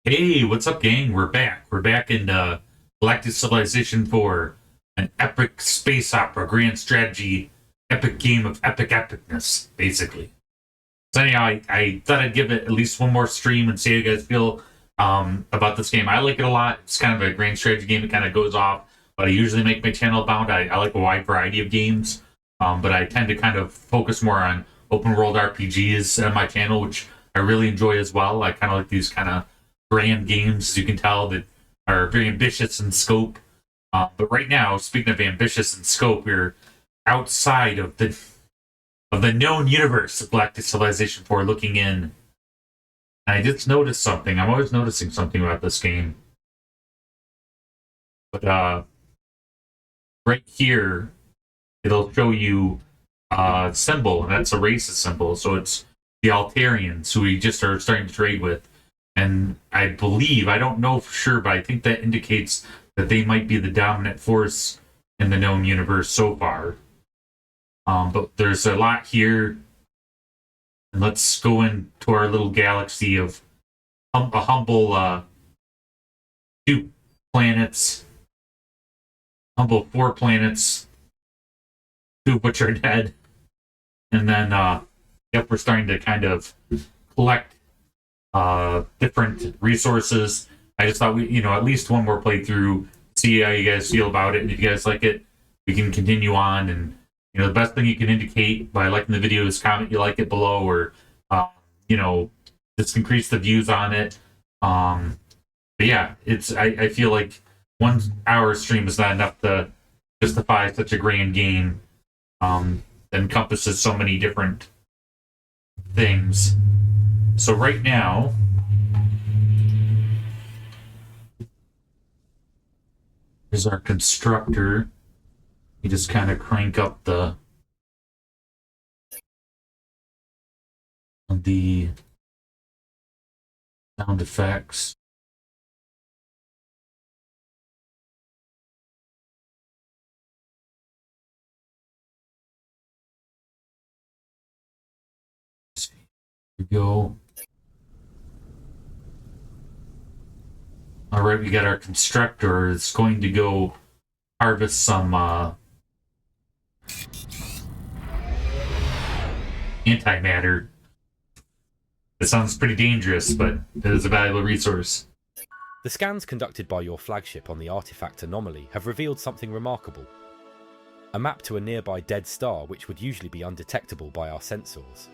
Hey, what's up, gang? We're back. We're back in Galactic Civilization 4, an epic space opera, grand strategy, epic game of epic epicness, basically. So anyhow, I thought I'd give it at least one more stream and see how you guys feel about this game. I like it a lot. It's kind of a grand strategy game. It kind of goes off, but I usually make my channel bound. I like a wide variety of games, but I tend to kind of focus more on open world RPGs on my channel, which I really enjoy as well. I kind of like these kind of grand games, as you can tell, that are very ambitious in scope. But right now, speaking of ambitious in scope, we're outside of the known universe of Galactic Civilization 4, looking in. And I just noticed something. I'm always noticing something about this game. But right here, it'll show you a symbol, and that's a racist symbol. So it's the Altarians, who we just are starting to trade with. And I believe, I don't know for sure, but I think that indicates that they might be the dominant force in the known universe so far. But there's a lot here. And let's go into our little galaxy of a humble 2 planets. Humble 4 planets. 2 of which are dead. And then, yep, we're starting to kind of collect different resources. I just thought we, at least one more playthrough, see how you guys feel about it, and if you guys like it, we can continue on. And the best thing you can indicate by liking the video is comment you like it below, or just increase the views on it. But yeah, I feel like 1 hour stream is not enough to justify such a grand game that encompasses so many different things. So right now, here's our constructor. You just kind of crank up the sound effects. Here we go. All right, we got our constructor. It's going to go harvest some antimatter. It sounds pretty dangerous, but it is a valuable resource. The scans conducted by your flagship on the artifact anomaly have revealed something remarkable. A map to a nearby dead star which would usually be undetectable by our sensors.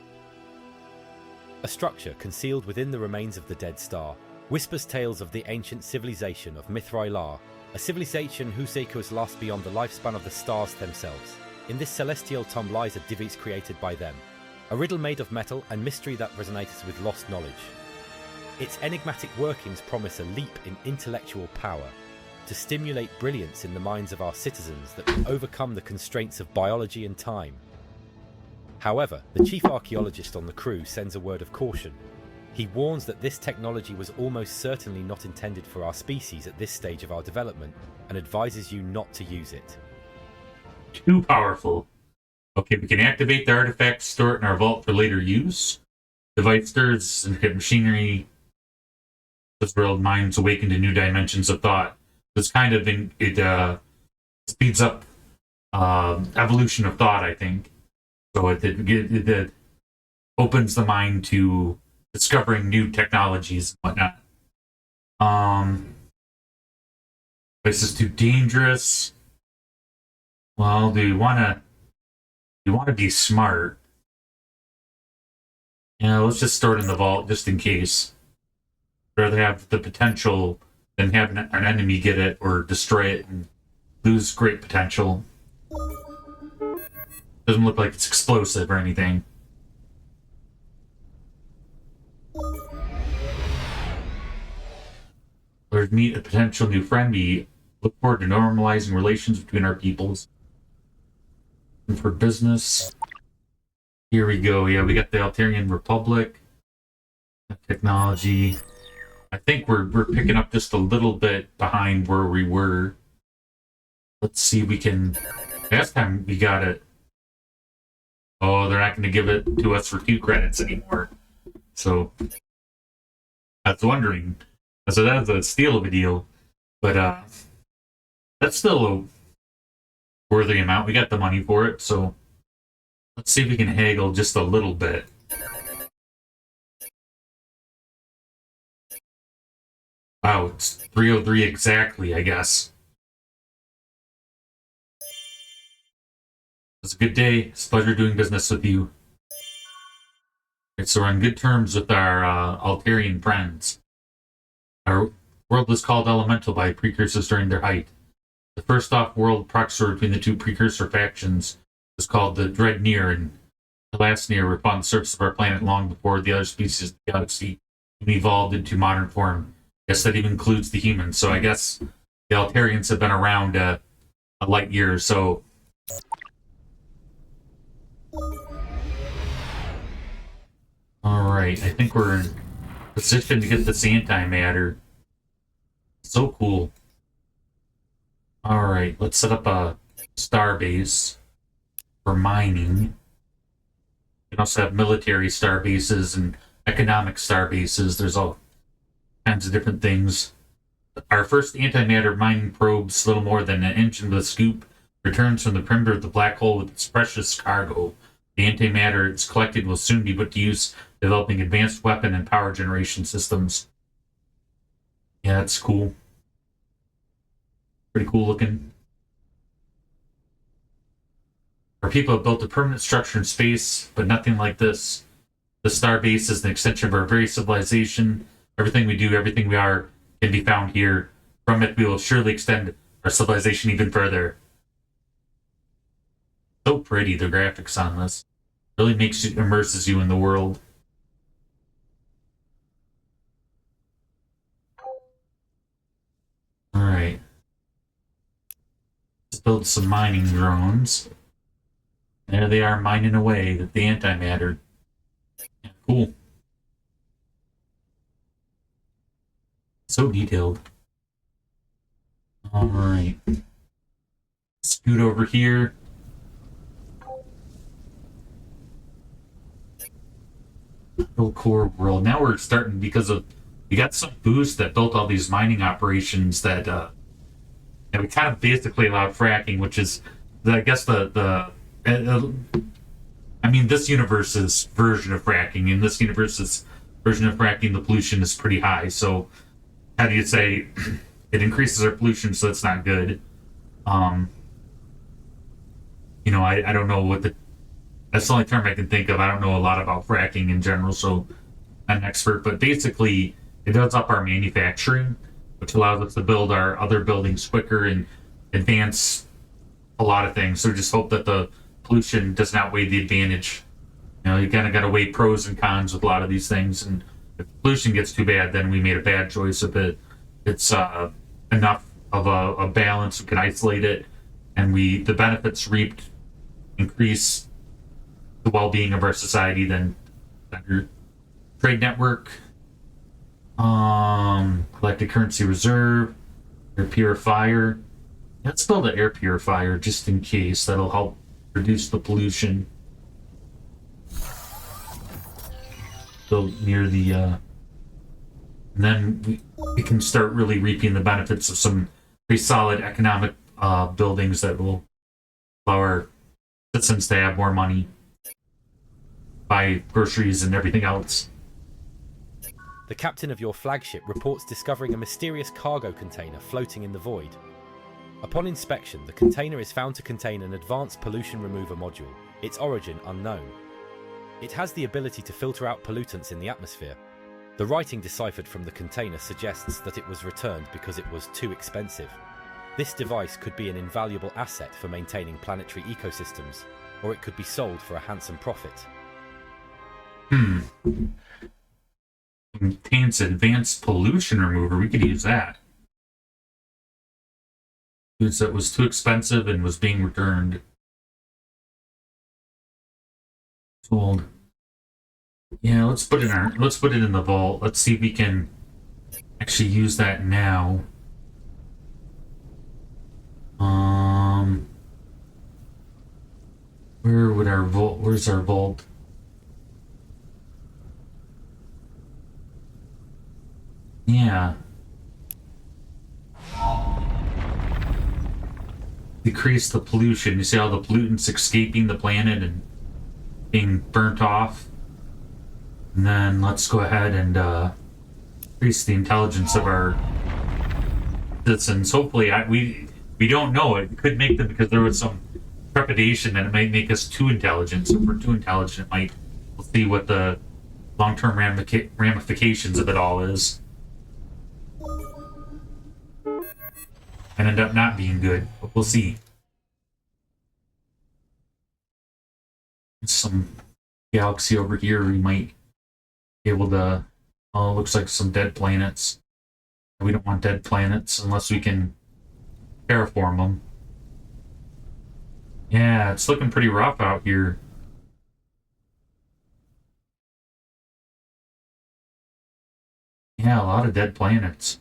A structure concealed within the remains of the dead star whispers tales of the ancient civilization of Mithrai, a civilization whose echoes last beyond the lifespan of the stars themselves. In this celestial tomb lies a device created by them, a riddle made of metal and mystery that resonates with lost knowledge. Its enigmatic workings promise a leap in intellectual power, to stimulate brilliance in the minds of our citizens that will overcome the constraints of biology and time. However, the chief archaeologist on the crew sends a word of caution. He warns that this technology was almost certainly not intended for our species at this stage of our development, and advises you not to use it. Too powerful. Okay, we can activate the artifact, store it in our vault for later use. Device stirs and hit machinery. This world minds awaken to new dimensions of thought. This kind of it speeds up evolution of thought, I think. So it opens the mind to discovering new technologies and whatnot. This is too dangerous. Well, do you want to be smart? Let's just store it in the vault just in case. Rather have the potential than have an enemy get it or destroy it and lose great potential. Doesn't look like it's explosive or anything. Or meet a potential new friend. We look forward to normalizing relations between our peoples. And for business, here we go. Yeah, we got the Altarian Republic. Technology. I think we're picking up just a little bit behind where we were. Let's see if we can. Last time we got it. Oh, they're not going to give it to us for 2 credits anymore. So I was wondering, So that's a steal of a deal. But that's still a worthy amount. We got the money for it, so let's see if we can haggle just a little bit. Wow, it's 303 exactly, I guess. It's a good day. It's a pleasure doing business with you. So we're on good terms with our Altarian friends. Our world was called Elemental by precursors during their height. The first off-world proxy between the two precursor factions was called the Dread Near, and the last Near were upon the surface of our planet long before the other species of the galaxy evolved into modern form. Yes, that even includes the humans. So I guess the Altarians have been around a light year or so. Alright, I think we're in position to get this antimatter. So cool. Alright, let's set up a star base for mining. You can also have military star bases and economic star bases. There's all kinds of different things. Our first antimatter mining probe's little more than an engine with a scoop returns from the perimeter of the black hole with its precious cargo. The antimatter it's collected will soon be put to use developing advanced weapon and power generation systems. Yeah, that's cool. Pretty cool looking. Our people have built a permanent structure in space, but nothing like this. The star base is an extension of our very civilization. Everything we do, everything we are, can be found here. From it, we will surely extend our civilization even further. So pretty, the graphics on this. Really immerses you in the world. Alright. Let's build some mining drones. There they are mining away with the antimatter. Yeah, cool. So detailed. Alright. Scoot over here. Little core world. Now we're starting because of we got some boost that built all these mining operations that we kind of basically allowed fracking, which is I guess I mean this universe's version of fracking. In this universe's version of fracking, the pollution is pretty high. So how do you say it increases our pollution, so it's not good. You know, I don't know what that's the only term I can think of. I don't know a lot about fracking in general, so I'm an expert, but basically it does up our manufacturing, which allows us to build our other buildings quicker and advance a lot of things. So just hope that the pollution doesn't outweigh the advantage. You know, you kind of got to weigh pros and cons with a lot of these things, and if pollution gets too bad, then we made a bad choice. If it's enough of a balance, we can isolate it, and the benefits reaped increase the well-being of our society, then better. Trade network, collected currency reserve, air purifier. Let's build an air purifier just in case. That'll help reduce the pollution. So near the and then we can start really reaping the benefits of some pretty solid economic buildings that will allow our citizens to have more money, buy groceries and everything else. The captain of your flagship reports discovering a mysterious cargo container floating in the void. Upon inspection, the container is found to contain an advanced pollution remover module, its origin unknown. It has the ability to filter out pollutants in the atmosphere. The writing deciphered from the container suggests that it was returned because it was too expensive. This device could be an invaluable asset for maintaining planetary ecosystems, or it could be sold for a handsome profit. Contains advanced pollution remover. We could use that. Goods that was too expensive and was being returned. Sold. Yeah, let's put it in the vault. Let's see if we can actually use that now. Where's our vault? Yeah, decrease the pollution. You see all the pollutants escaping the planet and being burnt off. And then let's go ahead and increase the intelligence of our citizens. Hopefully, we don't know. It could make them, because there was some trepidation that it might make us too intelligent. So if we're too intelligent, it might. We'll see what the long-term ramifications of it all is. And end up not being good, but we'll see. There's some galaxy over here we might be able to. Oh, it looks like some dead planets. We don't want dead planets unless we can terraform them. Yeah, it's looking pretty rough out here. Yeah, a lot of dead planets.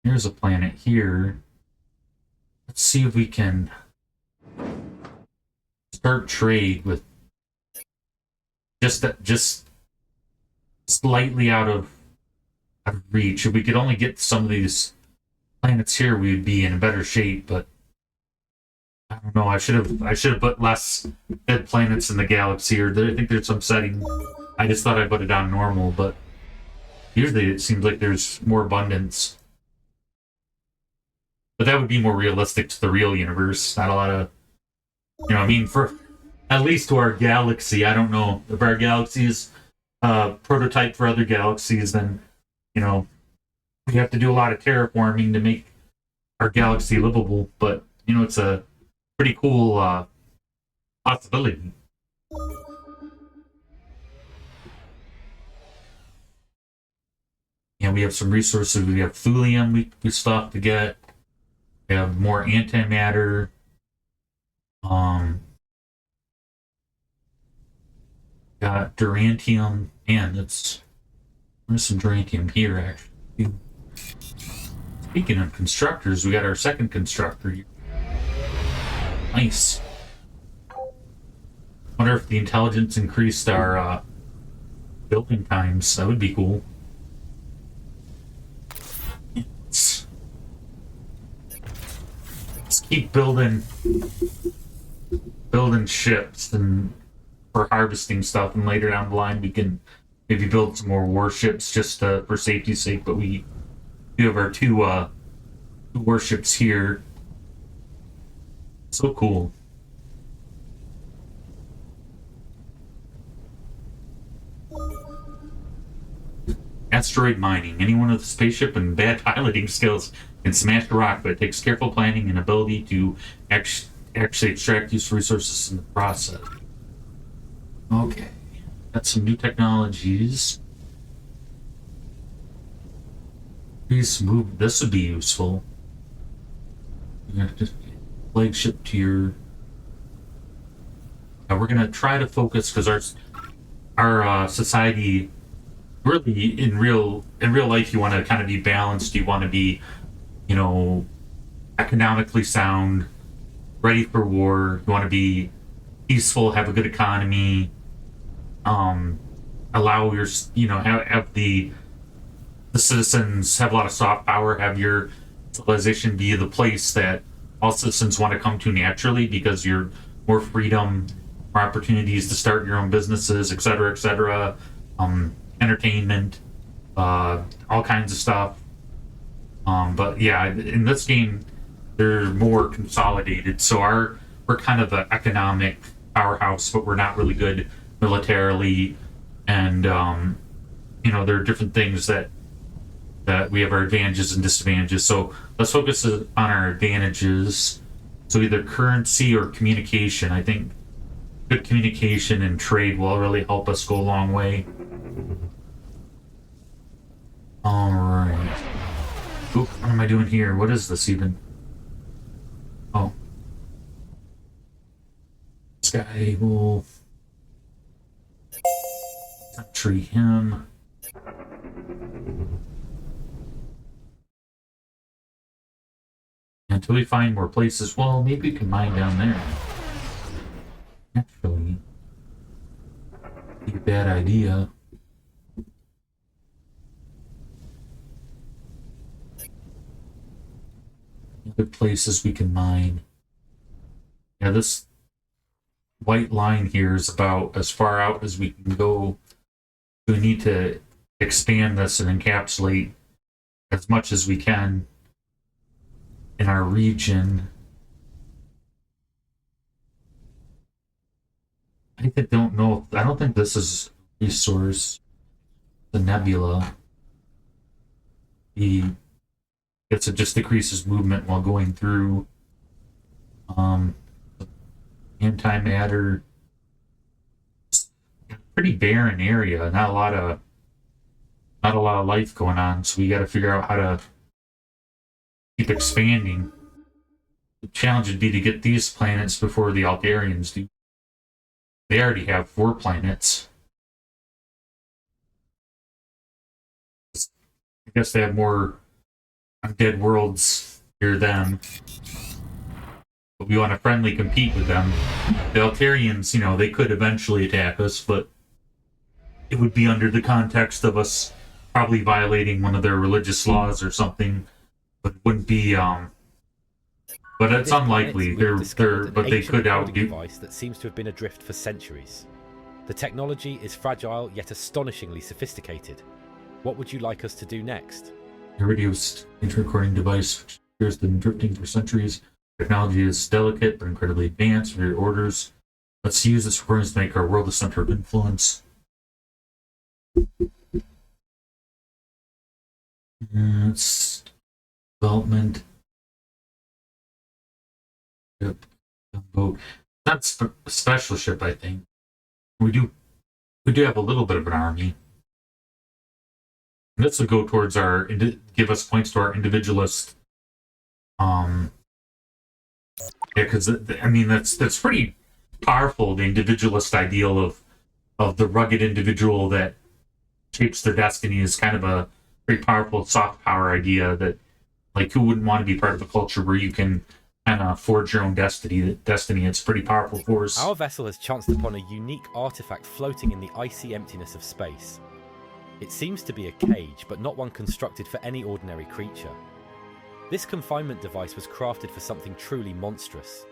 Here's a planet here. Let's see if we can start trade with just slightly out of reach. If we could only get some of these planets here, we'd be in better shape. But I don't know. I should have put less dead planets in the galaxy, or I think there's some setting. I just thought I put it on normal, but usually it seems like there's more abundance. But that would be more realistic to the real universe. Not a lot of, I mean, for at least to our galaxy. I don't know if our galaxy is prototype for other galaxies. Then, we have to do a lot of terraforming to make our galaxy livable. But it's a pretty cool possibility. Yeah, we have some resources. We have thulium we still have to get. We have more antimatter. Got durantium, and there's some durantium here, actually. Speaking of constructors, we got our second constructor here. Nice. Wonder if the intelligence increased our building times. That would be cool. Let's keep building ships and for harvesting stuff, and later down the line we can maybe build some more warships just for safety's sake. But we do have our two warships here. So cool. Asteroid mining. Anyone with a spaceship and bad piloting skills can smash the rock, but it takes careful planning and ability to actually extract useful resources in the process. Okay. Got some new technologies. Please move. This would be useful. You have to flagship to your. Now we're gonna try to focus, because our society really in real life, you want to kind of be balanced. You want to be, economically sound, ready for war. You want to be peaceful, have a good economy. Allow your, have the citizens have a lot of soft power. Have your civilization be the place that all citizens want to come to naturally, because you're more freedom, more opportunities to start your own businesses, etc., etc. Entertainment, all kinds of stuff. But yeah, in this game, they're more consolidated. So we're kind of an economic powerhouse, but we're not really good militarily. And there are different things that we have our advantages and disadvantages. So let's focus on our advantages. So either currency or communication. I think good communication and trade will really help us go a long way. Alright. Oop, what am I doing here? What is this even? Oh. This guy will tree him. Until we find more places. Well, maybe we can mine down there. Actually, be a bad idea. Yeah, good places we can mine. Yeah, this white line here is about as far out as we can go. We need to expand this and encapsulate as much as we can in our region. I don't know. I don't think this is a resource. The nebula. It just decreases movement while going through. Antimatter. It's a pretty barren area. Not a lot of life going on. So we got to figure out how to keep expanding. The challenge would be to get these planets before the Altarians do. They already have 4 planets. I guess they have more undead worlds near them. But we want to friendly compete with them. The Altarians, you know, they could eventually attack us, but it would be under the context of us probably violating one of their religious laws or something. But it wouldn't be, but it's unlikely. But they could outdo. Device that seems to have been adrift for centuries. The technology is fragile yet astonishingly sophisticated. What would you like us to do next? A radio recording device which appears to have been drifting for centuries. Technology is delicate but incredibly advanced. Your orders. Let's use this recording to make our world a center of influence. It's development. Boat. That's a special ship, I think. We do have a little bit of an army. And this would go towards our give us points to our individualist. Yeah, because I mean that's pretty powerful. The individualist ideal of the rugged individual that shapes their destiny is kind of a very powerful soft power idea. That, like, who wouldn't want to be part of a culture where you can kind of forge your own destiny? It's a pretty powerful force. Our vessel has chanced upon a unique artifact floating in the icy emptiness of space. It seems to be a cage, but not one constructed for any ordinary creature. This confinement device was crafted for something truly monstrous.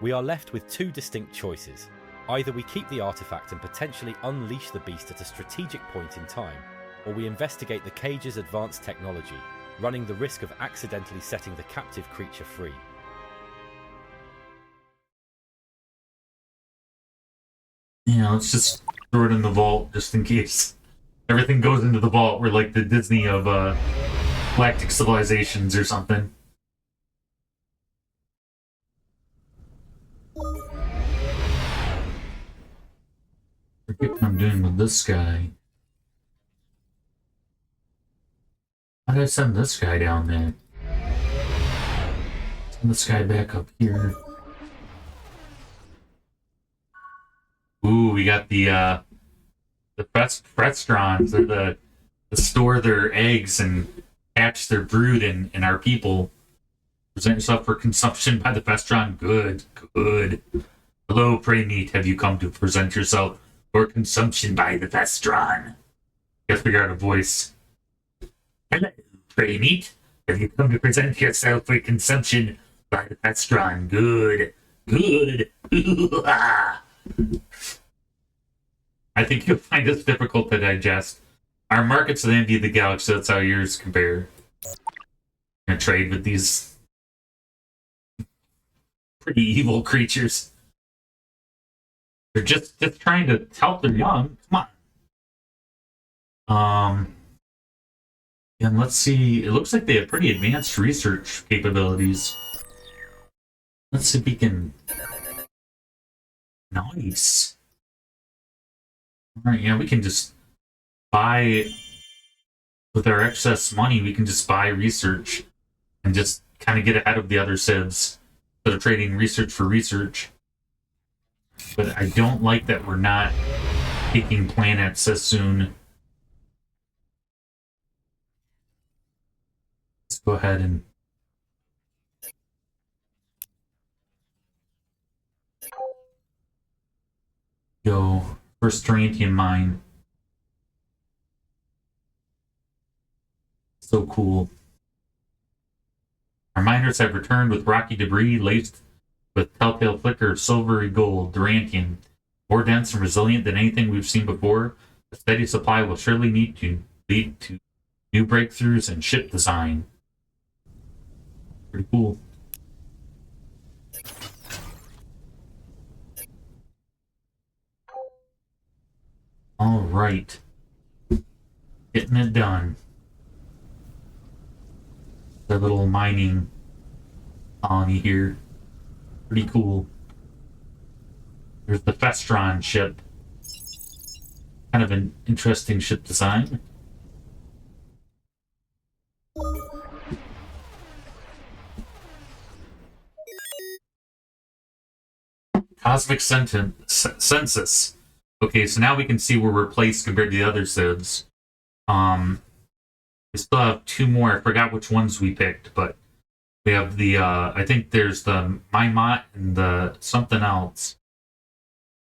We are left with 2 distinct choices. Either we keep the artifact and potentially unleash the beast at a strategic point in time, or we investigate the cage's advanced technology, running the risk of accidentally setting the captive creature free. Yeah, let's just throw it in the vault just in case everything goes into the vault. We're like the Disney of galactic civilizations or something. Forget what I'm doing with this guy. How did I send this guy down there? Send this guy back up here. Ooh, we got the Fretstrons. They're the store their eggs and hatch their brood in our people. Present yourself for consumption by the Fretstron. Good. Hello, prey meat. Have you come to present yourself for consumption by the Fretstron? Gotta figure out a voice. Hello, prey meat. Have you come to present yourself for consumption by the Fretstron? Good. I think you'll find this difficult to digest. Our market's the envy of the galaxy, that's how yours compare. I'm gonna trade with these pretty evil creatures. They're just trying to help their young. Come on. And let's see. It looks like they have pretty advanced research capabilities. Let's see if we can. Nice. Alright, yeah, we can just buy, with our excess money, we can just buy research and just kind of get ahead of the other civs instead of trading research for research. But I don't like that we're not taking planets as soon. Let's go ahead and go first Tarantian mine. So cool. Our miners have returned with rocky debris laced with telltale flicker of silvery gold, Durantium. More dense and resilient than anything we've seen before, a steady supply will surely need to lead to new breakthroughs in ship design. Pretty cool. All right. Getting it done. The little mining colony here. Pretty cool. There's the Festron ship. Kind of an interesting ship design. Cosmic Census. Okay, so now we can see where we're placed compared to the other civs. We still have two more. I forgot which ones we picked, but we have the, I think there's the Maimot and the something else.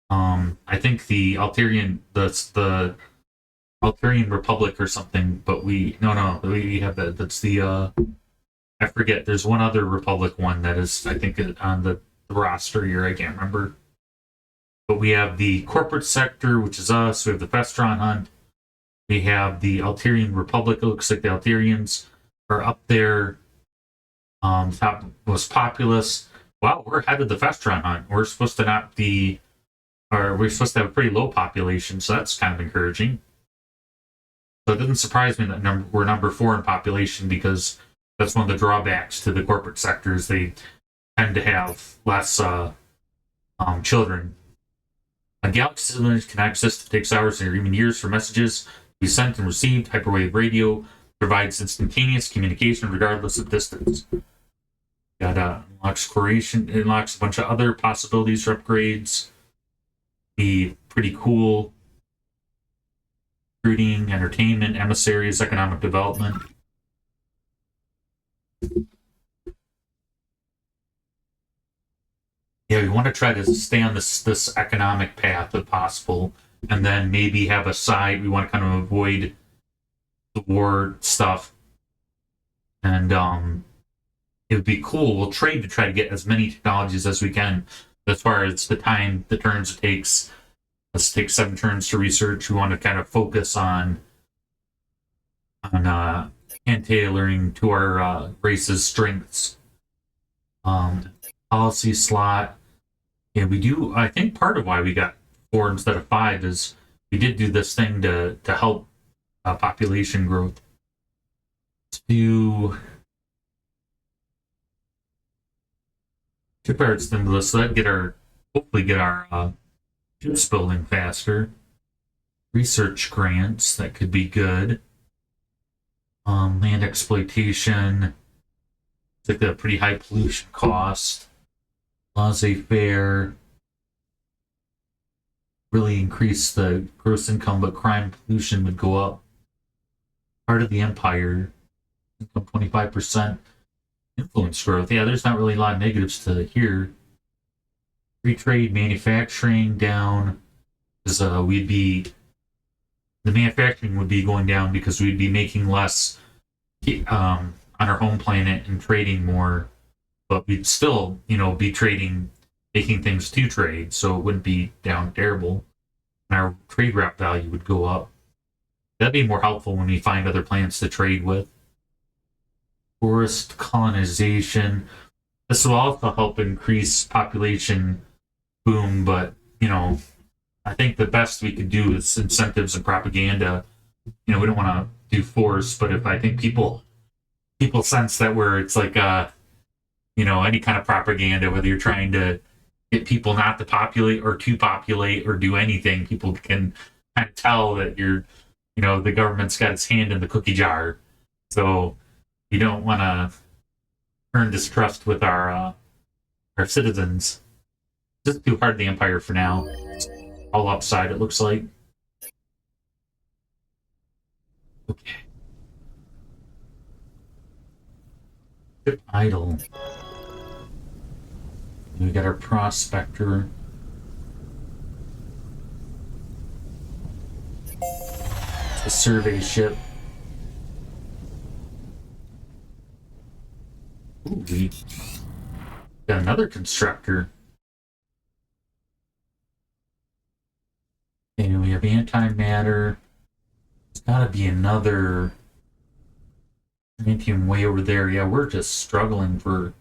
I think the Altarian, the Altarian Republic or something, but we have that. That's the, I forget. There's one other Republic one that is, I think, on the roster here. I can't remember. But we have the corporate sector, which is us. We have the Festron Hunt. We have the Altarian Republic. It looks like the Altarians are up there. Top most populous. Wow, we're ahead of the Festron Hunt. We're supposed to not be, or we're supposed to have a pretty low population, so that's kind of encouraging. So it doesn't surprise me that we're number 4 in population, because that's one of the drawbacks to the corporate sectors. They tend to have less children. A galaxy image can access takes hours or even years for messages to be sent and received. Hyperwave radio provides instantaneous communication regardless of distance. Got unlocks exploration. It unlocks a bunch of other possibilities for upgrades. Be pretty cool. Recruiting, entertainment, emissaries, economic development. Yeah, we want to try to stay on this economic path if possible, and then maybe have a side. We want to kind of avoid the war stuff, and it would be cool. We'll trade to try to get as many technologies as we can. As far as the time, the turns it takes, let's take 7 turns to research. We want to kind of focus on hand tailoring to our race's strengths. Policy slot. Yeah, we do. I think part of why we got 4 instead of 5 is we did do this thing to help population growth. Let's do 2 parts into this, so that hopefully get our ships building faster. Research grants, that could be good. Land exploitation. It's like a pretty high pollution cost. Laissez-faire. Really increase the gross income, but crime pollution would go up. Part of the empire. Income 25%. Influence growth. Yeah, there's not really a lot of negatives to here. Free trade, manufacturing down. Because the manufacturing would be going down because we'd be making less on our home planet and trading more, but we'd still, be trading, making things to trade, so it wouldn't be down terrible. And our trade route value would go up. That'd be more helpful when we find other planets to trade with. Forest colonization. This will also help increase population boom, but, I think the best we could do is incentives and propaganda. We don't want to do force, but if I think people sense that where it's like, any kind of propaganda, whether you're trying to get people not to populate or do anything, people can kind of tell that the government's got its hand in the cookie jar. So you don't want to earn distrust with our citizens. Just too hard the empire for now. All upside, it looks like. Okay. Ship idle. We got our prospector. It's a survey ship. Ooh, we got another constructor. And we have antimatter. There's gotta be another Adamantium way over there. Yeah, we're just struggling for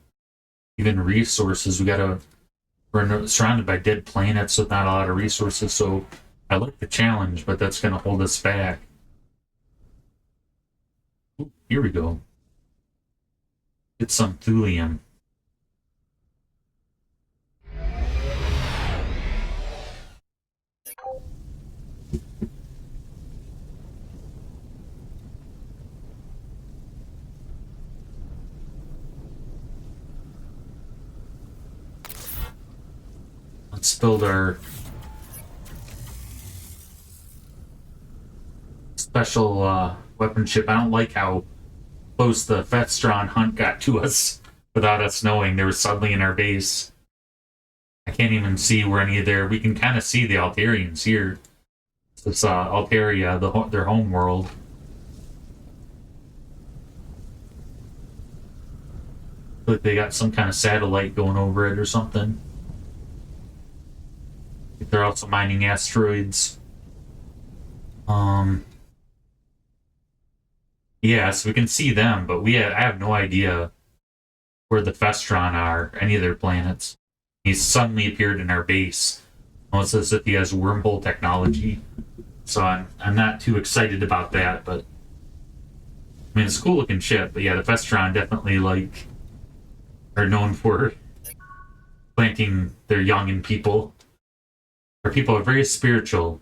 even resources. We're surrounded by dead planets with not a lot of resources, so I like the challenge, but that's gonna hold us back. Ooh, here we go. Get some thulium. Let's build our special weapon ship. I don't like how close the Festron hunt got to us without us knowing. They were suddenly in our base. I can't even see where any of their... We can kind of see the Altarians here. It's Altaria, their home world. Like they got some kind of satellite going over it or something. They're also mining asteroids. Yeah, so we can see them, but I have no idea where the Festron are, any of their planets. He's suddenly appeared in our base, almost as if he has wormhole technology. So I'm not too excited about that, but I mean it's a cool looking ship. But yeah, the Festron definitely are known for planting their young in people. Our people are very spiritual.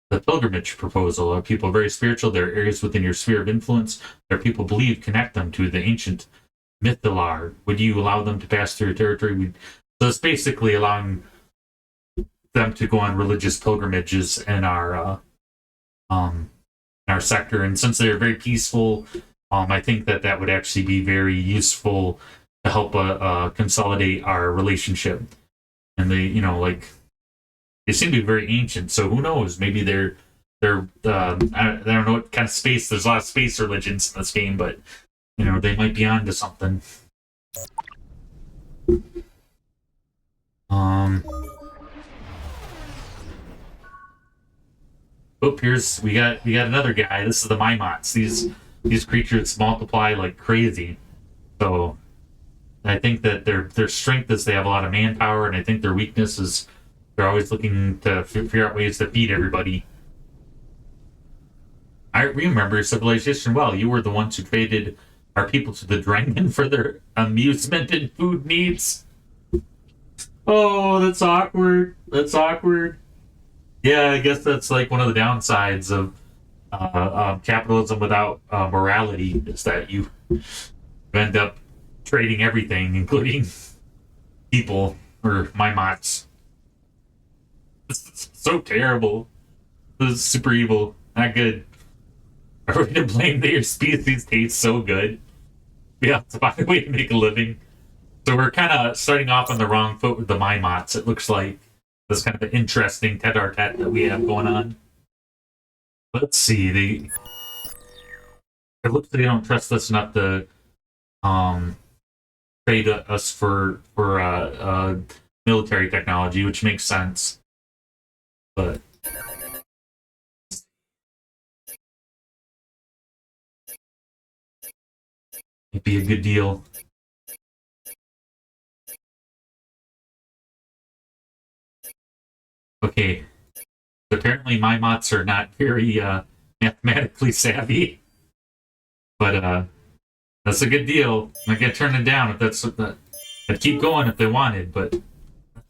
The pilgrimage proposal are people very spiritual. There are areas within your sphere of influence that people believe connect them to the ancient Mythalar. Would you allow them to pass through your territory? So it's basically allowing them to go on religious pilgrimages in our sector. And since they're very peaceful, I think that would actually be very useful to help consolidate our relationship. And they seem to be very ancient, so who knows? Maybe they're I don't know what kind of space. There's a lot of space religions in this game, but they might be onto something. Oh, here's we got another guy. This is the Mimots. These creatures multiply like crazy. So I think that their strength is they have a lot of manpower, and I think their weakness is they're always looking to figure out ways to feed everybody. I remember civilization well. You were the ones who traded our people to the Dragon for their amusement and food needs. Oh, that's awkward. That's awkward. Yeah, I guess that's like one of the downsides of capitalism without morality is that you end up trading everything, including people or Mimots. It's so terrible. This is super evil. Not good. Are we to blame that your species tastes so good? We have to find a way to make a living. So we're kind of starting off on the wrong foot with the Mimots. It looks like this kind of an interesting tete-a-tete that we have going on. Let's see. It looks like they don't trust us enough to trade us for military technology, which makes sense. But it'd be a good deal. Okay. Apparently Mimots are not very mathematically savvy. But that's a good deal. I get turned down if that's what that. I'd keep going if they wanted, but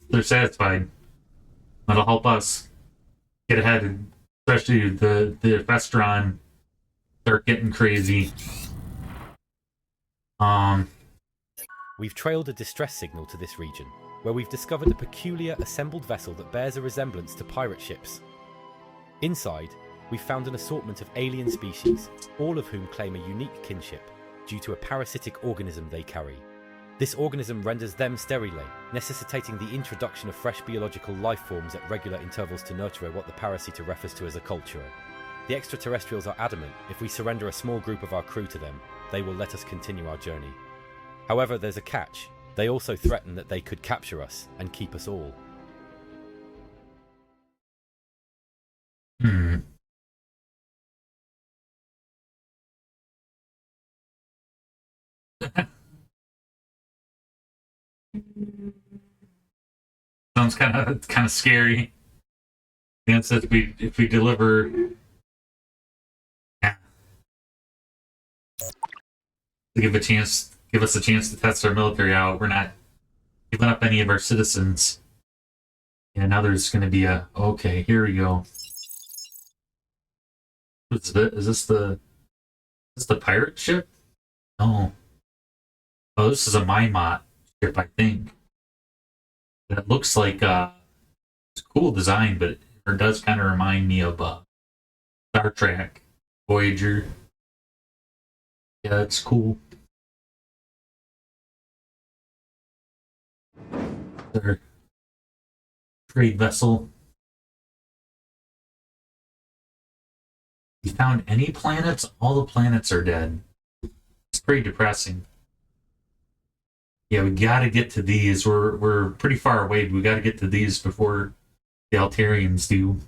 they're satisfied. That'll help us get ahead, and especially the Vestron start getting crazy. We've trailed a distress signal to this region, where we've discovered a peculiar assembled vessel that bears a resemblance to pirate ships. Inside, we've found an assortment of alien species, all of whom claim a unique kinship due to a parasitic organism they carry. This organism renders them sterile, necessitating the introduction of fresh biological life forms at regular intervals to nurture what the parasite refers to as a culture. The extraterrestrials are adamant if we surrender a small group of our crew to them, they will let us continue our journey. However, there's a catch. They also threaten that they could capture us and keep us all. Sounds kind of scary. Against if we deliver, yeah, to give us a chance to test our military out. We're not giving up any of our citizens. Yeah, now there's going to be a okay. Here we go. Is this the pirate ship? No. Oh, this is a Minot ship, I think. That looks like it's a cool design, but it does kind of remind me of Star Trek, Voyager. Yeah, it's cool. Their trade vessel. You found any planets? All the planets are dead. It's pretty depressing. Yeah, we gotta get to these. We're pretty far away, but we gotta get to these before the Altarians do.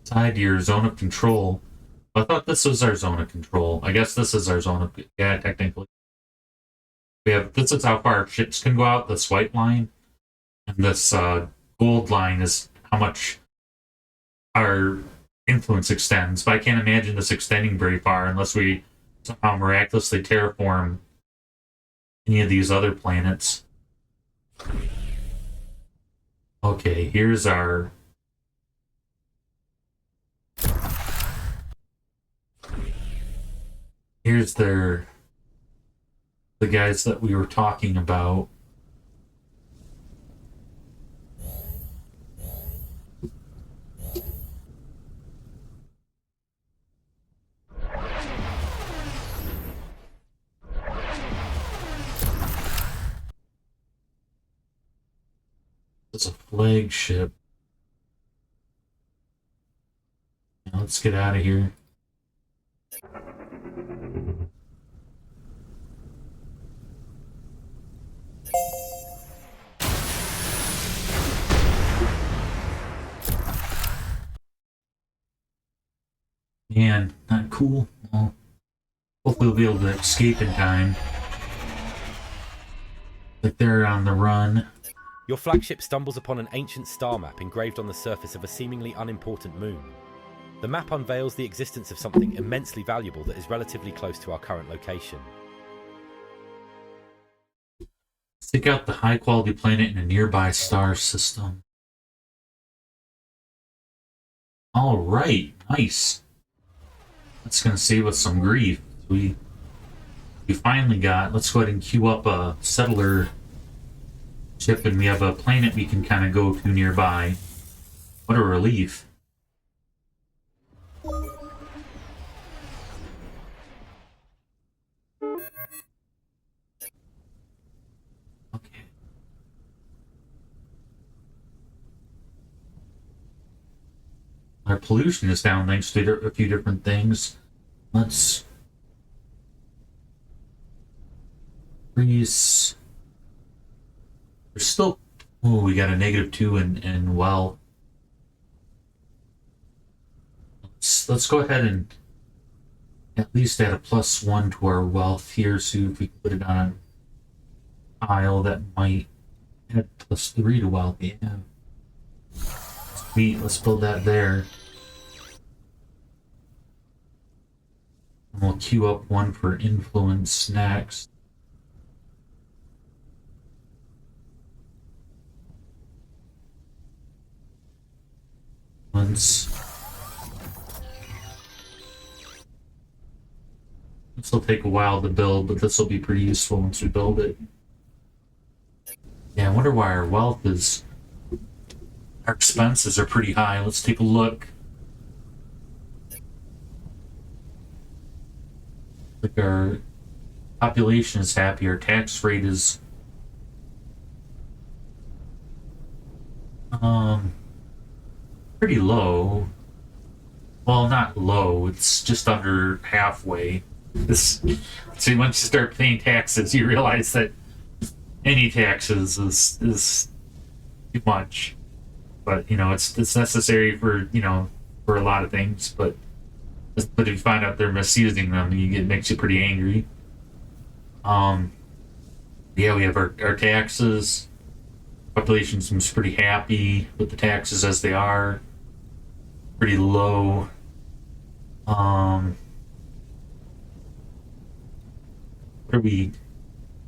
Side your zone of control. I thought this was our zone of control. I guess this is our zone of... Yeah, technically. This is how far our ships can go out, this white line. And this gold line is how much our influence extends. But I can't imagine this extending very far unless we somehow miraculously terraform any of these other planets. Okay, here's our... Here's the guys that we were talking about. It's a flagship. Now let's get out of here. Man, not cool. Well, hopefully we'll be able to escape in time. Like they're on the run. Your flagship stumbles upon an ancient star map engraved on the surface of a seemingly unimportant moon. The map unveils the existence of something immensely valuable that is relatively close to our current location. Stick out the high-quality planet in a nearby star system. All right, nice. That's gonna save us some grief. We finally got. Let's go ahead and queue up a settler ship, and we have a planet we can kind of go to nearby. What a relief. Okay. Our pollution is down thanks to a few different things. Let's increase. There's still. Oh, we got a -2 in well. Let's go ahead and at least add a +1 to our wealth here. See if we can put it on an isle that might add +3 to wealth. Yeah. Sweet. Let's build that there. And we'll queue up one for influence next. This will take a while to build, but this will be pretty useful once we build it. Yeah, I wonder why our wealth is... Our expenses are pretty high. Let's take a look. Like our population is happy, our tax rate is Pretty low. Well, not low. It's just under halfway. This, so once you start paying taxes, you realize that any taxes is too much. But you know, it's necessary for for a lot of things. But if you find out they're misusing them, it makes you pretty angry. Um, yeah, we have our taxes. Population seems pretty happy with the taxes as they are. Pretty low. What are we?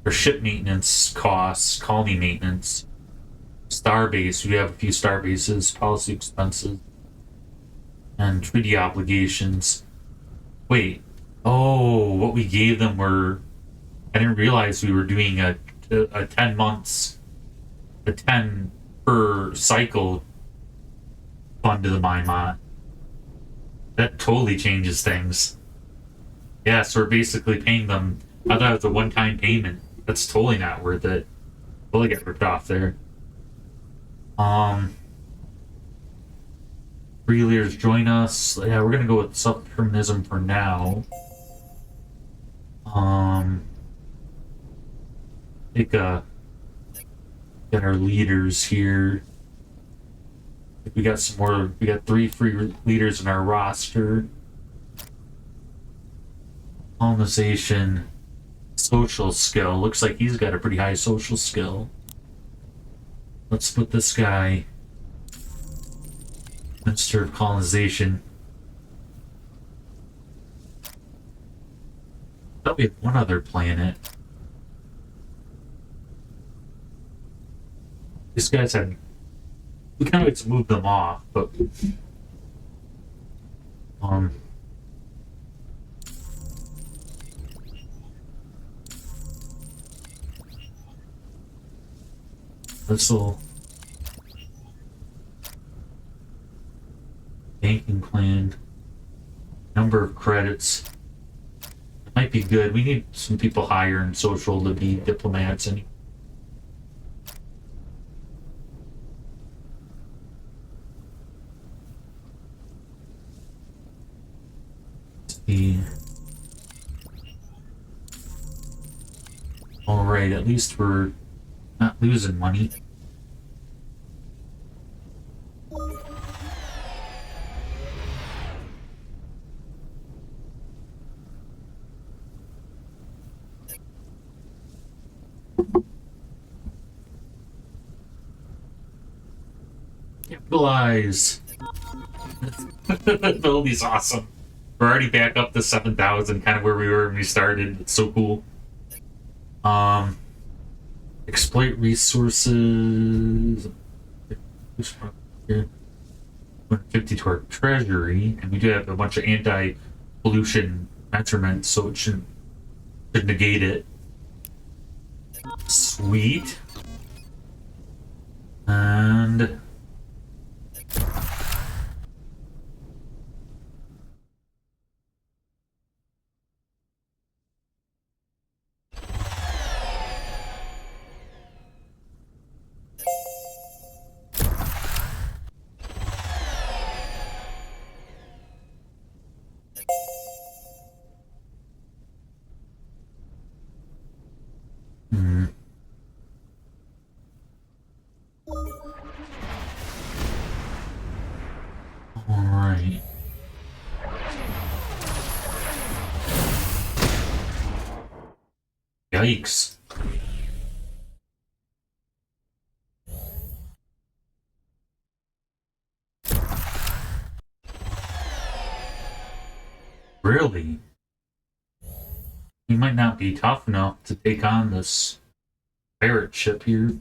Our ship maintenance costs, colony maintenance, starbase. We have a few starbases, policy expenses, and treaty obligations. Wait. Oh, what we gave them were. I didn't realize we were doing a 10 months, a 10 per cycle fund to the Minot. That totally changes things. Yeah, so we're basically paying them. I thought it was a one-time payment. That's totally not worth it. Totally got ripped off there. Free leaders join us. Yeah, we're gonna go with self-determinism for now. Take a get our leaders here. We got some more. We got 3 free leaders in our roster. Colonization, social skill. Looks like he's got a pretty high social skill. Let's put this guy. Minister of Colonization. I thought we had one other planet. These guys had. We kind of like to move them off, but this will banking plan, number of credits. It might be good. We need some people higher in social to be diplomats and. Alright, at least we're not losing money. Capitalize! Ability's awesome. We're already back up to 7,000, kind of where we were when we started. It's so cool. Exploit resources. 150 to our treasury, and we do have a bunch of anti-pollution measurements, so it should negate it. Sweet. And alright. Yikes. Really? We might not be tough enough to take on this pirate ship here.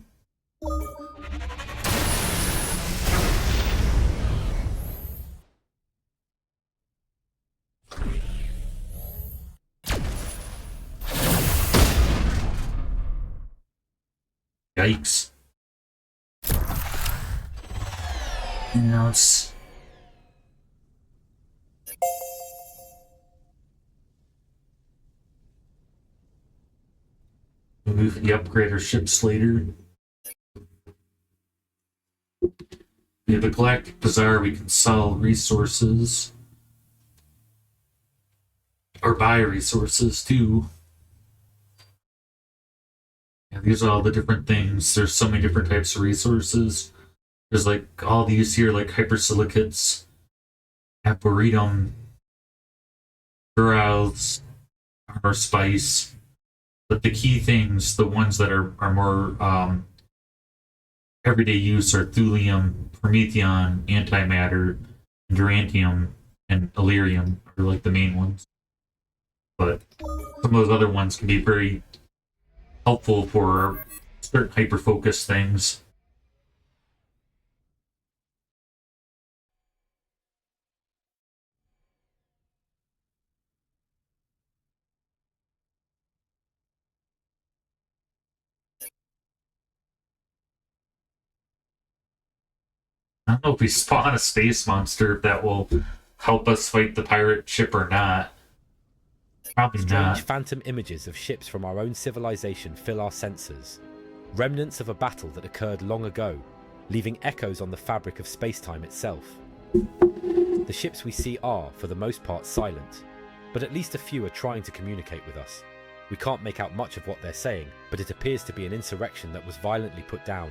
Yikes. And now it's... Move the upgrade our ships later. We have a Galactic Bazaar. We can sell resources or buy resources too. Yeah, these are all the different things. There's so many different types of resources. There's like all these here, like hypersilicates, arboretum, Urals, armor spice. But the key things, the ones that are more everyday use, are thulium, promethium, antimatter, durantium, and Illyrium are like the main ones. But some of those other ones can be very helpful for certain hyper-focused things. I don't know if we spawn a space monster, if that will help us fight the pirate ship or not. Probably Strange not. phantom images of ships from our own civilization fill our senses. Remnants of a battle that occurred long ago, leaving echoes on the fabric of space-time itself. The ships we see are, for the most part, silent, but at least a few are trying to communicate with us. We can't make out much of what they're saying, but it appears to be an insurrection that was violently put down.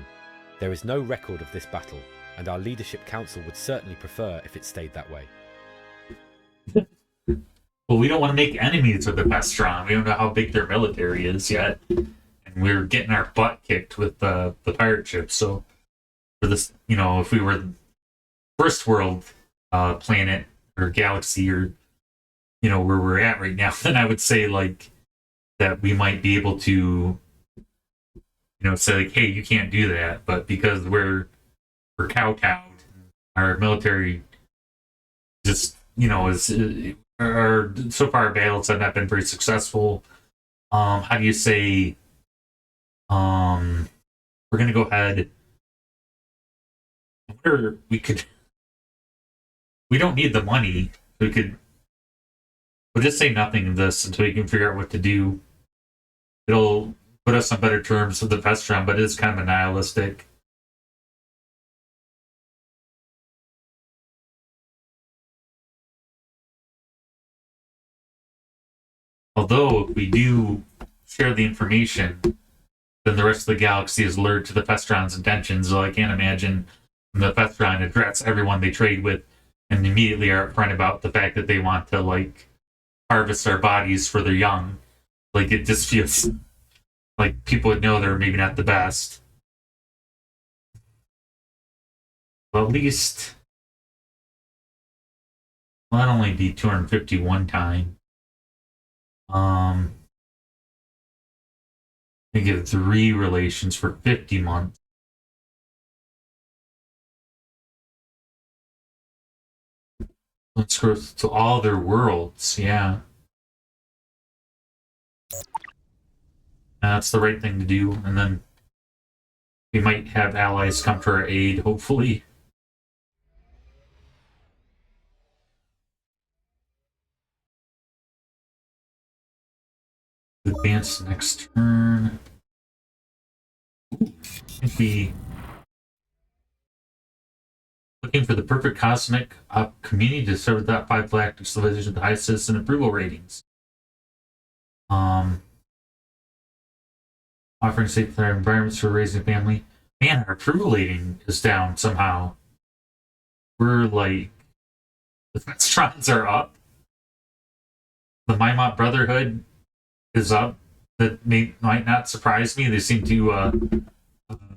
There is no record of this battle, and our leadership council would certainly prefer if it stayed that way. Well, we don't want to make enemies with the Pestron. We don't know how big their military is yet. And we're getting our butt kicked with the pirate ship. So, for this, if we were the first world planet or galaxy, or, where we're at right now, then I would say, like, that we might be able to, say, like, hey, you can't do that. But because we're kowtowed, our military just, so far our battles have not been very successful. How do you say? We're gonna go ahead. I wonder we could. We don't need the money. We could. We'll just say nothing of this until we can figure out what to do. It'll put us on better terms with the Vestron, but it's kind of nihilistic. Although, if we do share the information, then the rest of the galaxy is lured to the Vestron's intentions. So I can't imagine the Vestron address everyone they trade with and immediately are upfront about the fact that they want to, like, harvest our bodies for their young. Like, it just feels like people would know they're maybe not the best. Well, at least, well, that'd only be 251 time. I give 3 relations for 50 months. Let's go to all their worlds, yeah. That's the right thing to do, and then we might have allies come to our aid, hopefully. Advance next turn. Ooh, I think we looking for the perfect cosmic community to serve the top 5 galactic civilizations with the highest citizen approval ratings. Offering safe environments for raising a family. Man, our approval rating is down somehow. We're like, the Vestrons are up. The Minot Brotherhood is up. That might not surprise me. They seem to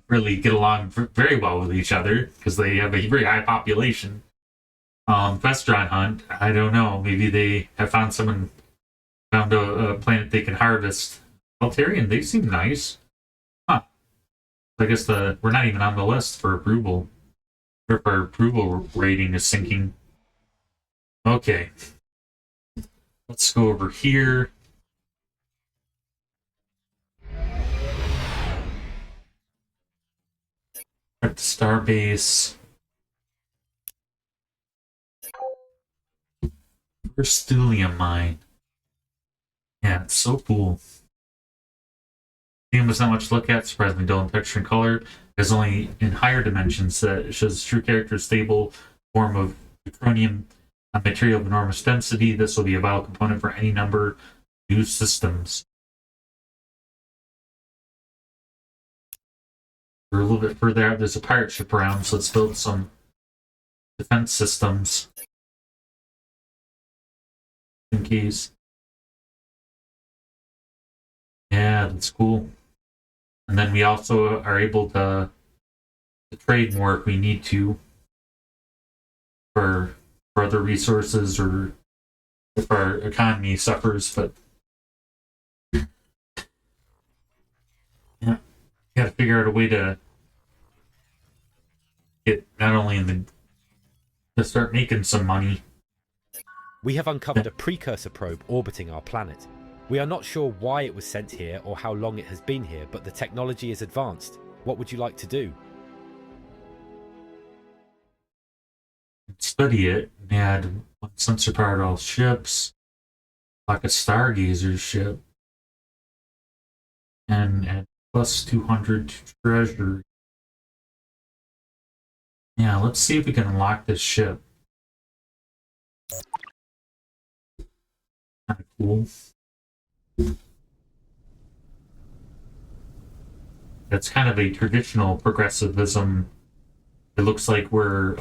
really get along very well with each other because they have a very high population. Vestron Hunt, I don't know. Maybe they have found a planet they can harvest. Altarian, they seem nice. Huh. I guess we're not even on the list for approval. Or if our approval rating is sinking. Okay. Let's go over here. At the starbase. Where's thulium mine? Yeah, it's so cool. museum was not much to look at, surprisingly dull in texture and color. There's only in higher dimensions that it shows true character, stable form of neutronium, a material of enormous density. This will be a vital component for any number of new systems. We're a little bit further out. There's a pirate ship around, so let's build some defense systems in case. Yeah, that's cool. And then we also are able to trade more if we need to for other resources or if our economy suffers. But yeah, got to figure out a way to get not only in the to start making some money. We have uncovered a precursor probe orbiting our planet. We are not sure why it was sent here or how long it has been here, but the technology is advanced. What would you like to do? Study it and add one sensor power to all ships, like a stargazer ship, and add plus 200 to treasure. Yeah, let's see if we can unlock this ship. Kind of cool. That's kind of a traditional progressivism. It looks like we're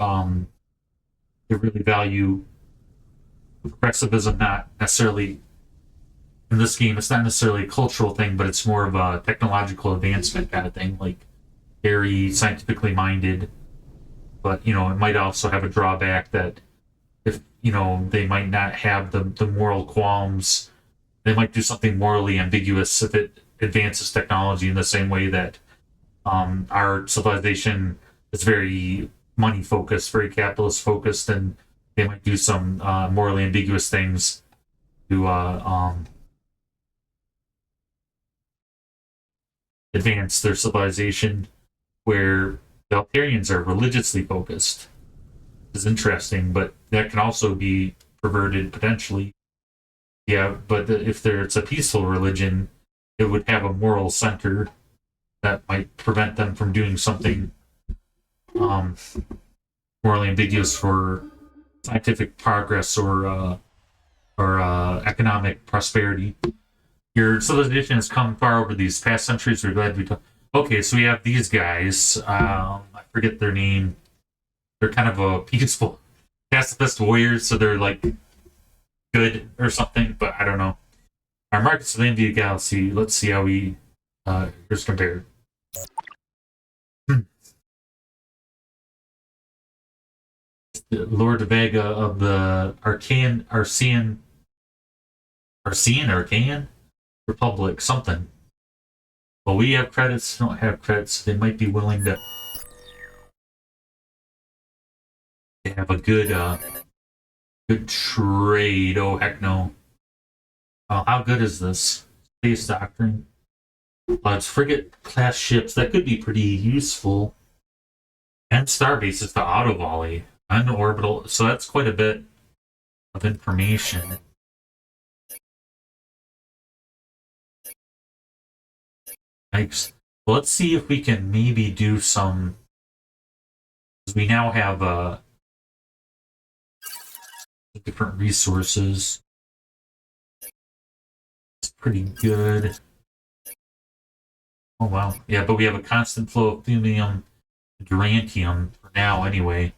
they really value progressivism, not necessarily in this game. It's not necessarily a cultural thing, but it's more of a technological advancement kind of thing, like very scientifically minded. But you know, it might also have a drawback that if you know they might not have the moral qualms. They might do something morally ambiguous if it advances technology in the same way that our civilization is very money focused, very capitalist focused, and they might do some morally ambiguous things to advance their civilization, where the Altarians are religiously focused. It's interesting, but that can also be perverted potentially. Yeah, but if it's a peaceful religion, it would have a moral center that might prevent them from doing something morally ambiguous for scientific progress or economic prosperity. Your civilization has come far over these past centuries. We're glad we talked. Okay, so we have these guys. I forget their name. They're kind of a peaceful pacifist warriors, so they're like good or something, but I don't know. Our markets within the galaxy. Let's see how we here's compared. Lord Vega of the Arcan Republic, something. Well, we have credits, don't have credits. They might be willing to have a good trade. Oh heck no. How good is this? Space doctrine. It's frigate class ships. That could be pretty useful. And starbases to auto volley. Unorbital. So that's quite a bit of information. Yikes. Well, let's see if we can maybe do some. We now have different resources. It's pretty good. Oh wow. Yeah, but we have a constant flow of thulium and durantium for now anyway.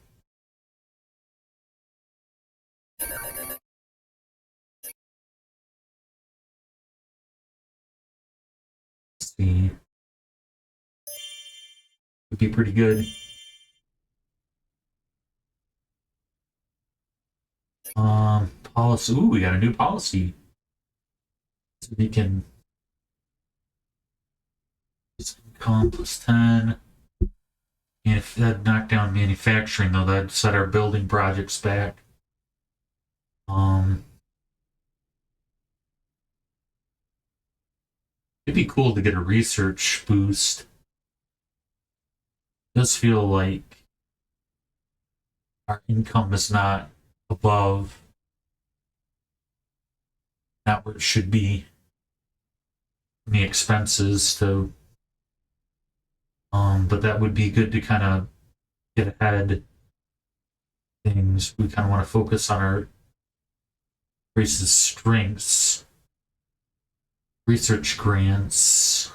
Let's see. Would be pretty good. Policy. Ooh, we got a new policy. So we can income plus 10. And if that knocked down manufacturing, though, that'd set our building projects back. It'd be cool to get a research boost. It does feel like our income is not above, not where it should be. any expenses to. But that would be good to kind of get ahead things. We kind of want to focus on our race's strengths, research grants,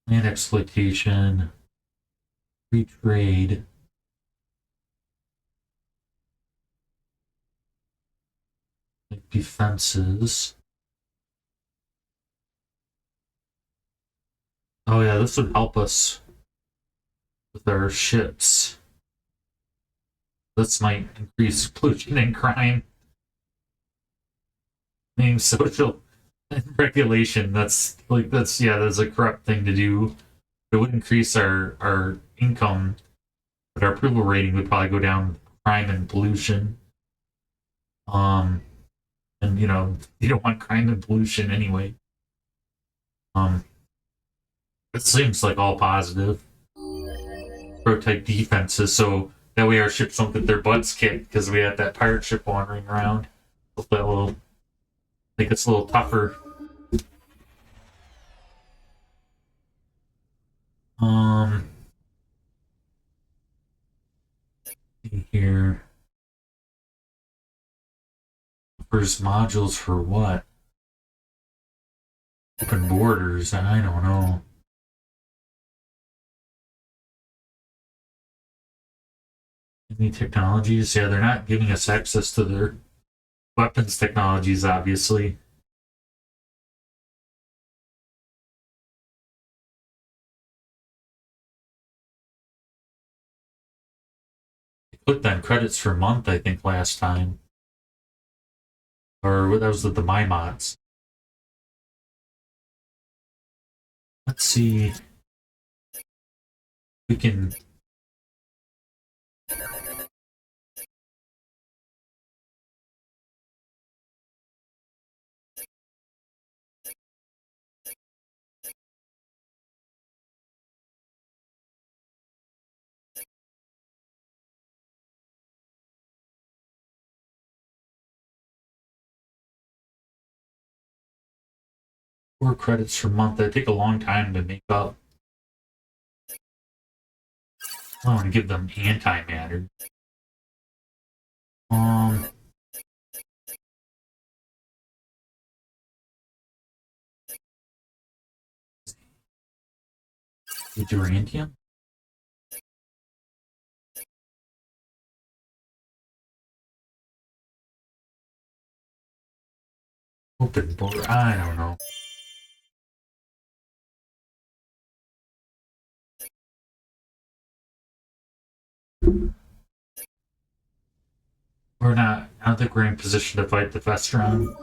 land exploitation, free trade. Defenses. Oh yeah, this would help us with our ships. This might increase pollution and crime. Name social regulation. That's a corrupt thing to do. It would increase our income, but our approval rating would probably go down with crime and pollution. And you don't want crime and pollution anyway. It seems like all positive. Prototype defenses, so that way our ships don't get their butts kicked because we have that pirate ship wandering around. Hope that will make us a little tougher. Here. Offers modules for what? Open borders, I don't know. Any technologies? Yeah, they're not giving us access to their weapons technologies, obviously. They clicked on credits for month, I think, last time. Or that was with the My Mods. Let's see. We can. Four credits per month. They take a long time to make up. I want to give them antimatter. Durantium? Open border. I don't know. We're not. I don't think we're in position to fight the Vestron.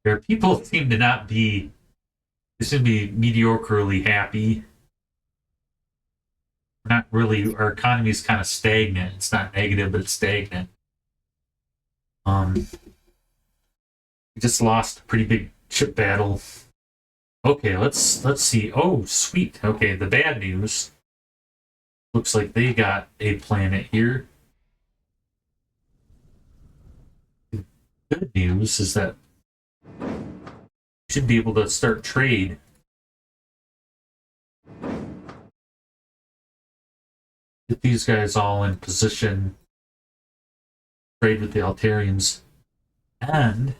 Their people seem to not be. They seem to be mediocrely happy. We're not really. Our economy is kind of stagnant. It's not negative, but it's stagnant. We just lost a pretty big ship battle. Okay, let's see. Oh, sweet. Okay, the bad news. Looks like they got a planet here. The good news is that we should be able to start trade. Get these guys all in position. Trade with the Altarians. And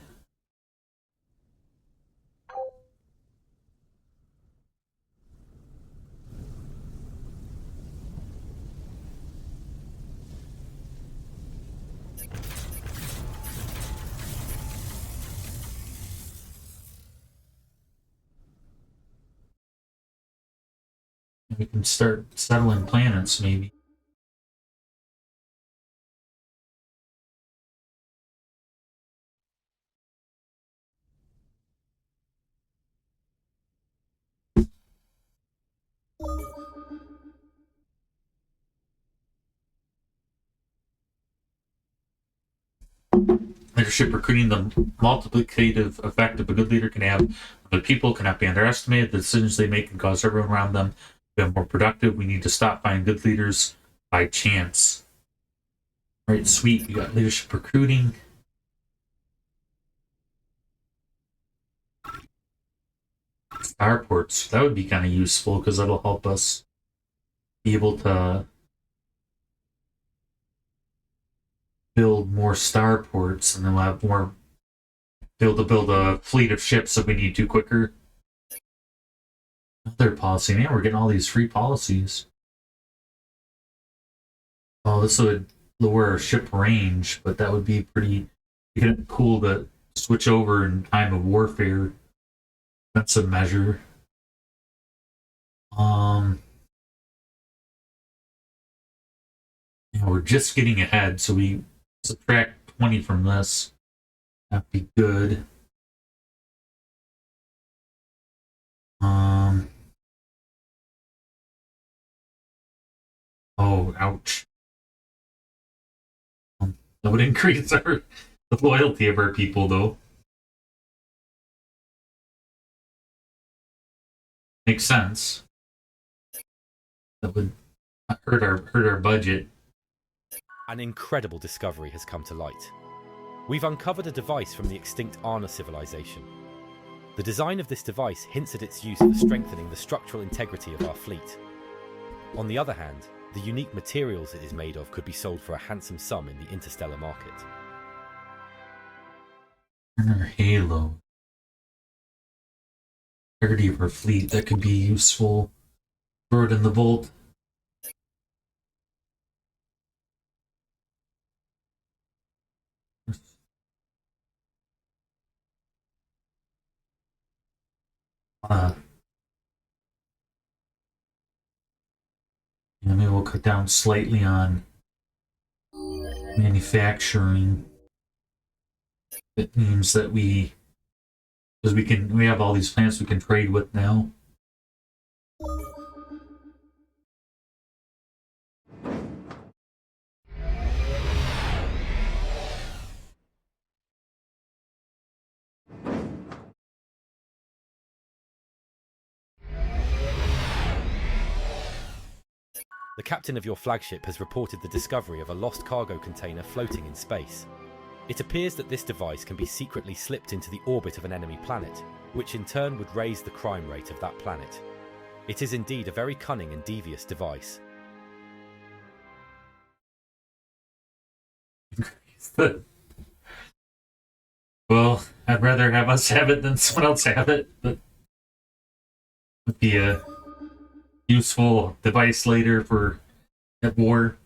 we can start settling planets, maybe. Leadership recruiting, the multiplicative effect of a good leader can have. The people cannot be underestimated. The decisions they make can cause everyone around them to be more productive. We need to stop finding good leaders by chance. Right, sweet. We got leadership recruiting. Starports. That would be kind of useful because that'll help us be able to build more starports, and then we'll have more. Be able to build a fleet of ships if we need to quicker. Another policy. Man, we're getting all these free policies. Oh, this would lower our ship range, but that would be pretty cool to switch over in time of warfare. That's a measure. Yeah, we're just getting ahead, so we subtract 20 from this. That'd be good. Oh, ouch. That would increase the loyalty of our people, though. Makes sense. That would hurt our budget. An incredible discovery has come to light. We've uncovered a device from the extinct Arna civilization. The design of this device hints at its use for strengthening the structural integrity of our fleet. On the other hand, the unique materials it is made of could be sold for a handsome sum in the interstellar market. Our halo. Integrity of our fleet, that could be useful. Throw it in the vault. Maybe we'll cut down slightly on manufacturing. It means that because we have all these plants we can trade with now. The captain of your flagship has reported the discovery of a lost cargo container floating in space. It appears that this device can be secretly slipped into the orbit of an enemy planet, which in turn would raise the crime rate of that planet. It is indeed a very cunning and devious device. Well, I'd rather have us have it than someone else have it, but it would be a useful device later for at war.